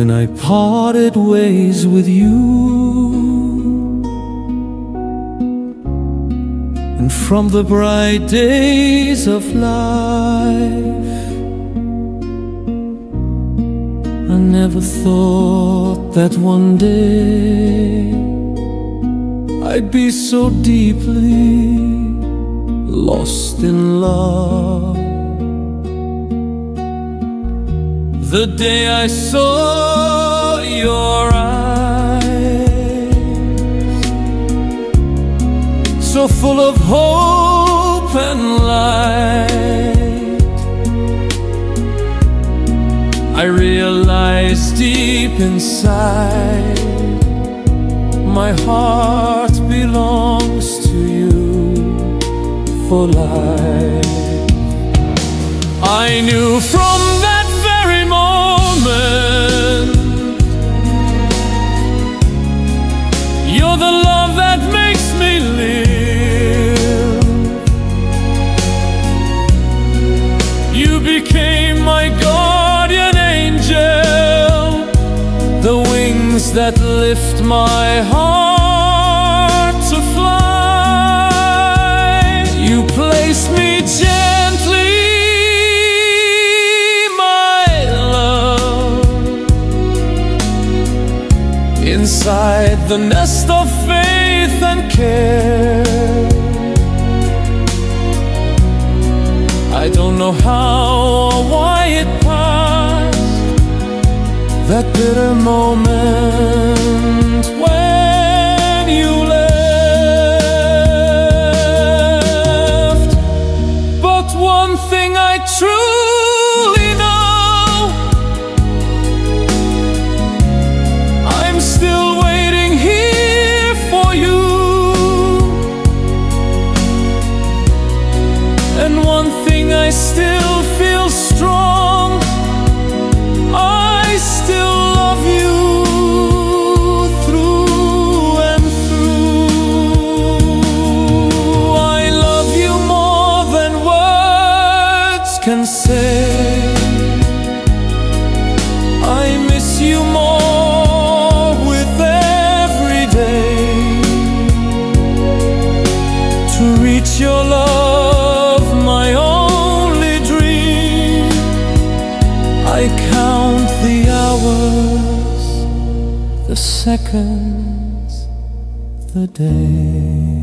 when I parted ways with you. And from the bright days of life, I never thought that one day I'd be so deeply lost in love. The day I saw your eyes, so full of hope and light, I realized deep inside my heart belongs to you for life. I knew from that very moment you're the love that makes me live. You became my guardian angel, the wings that lift my heart to fly. You place me gently, my love, inside the nest of faith and care. I don't know how or why it passed, that bitter moment when you left. But one thing I truly know, I'm still waiting here for you. And one thing I still feel strong, I still love you through and through. I love you more than words can say. I miss you more with every day. To reach your love, my only dream, I count the hours, the seconds, the day.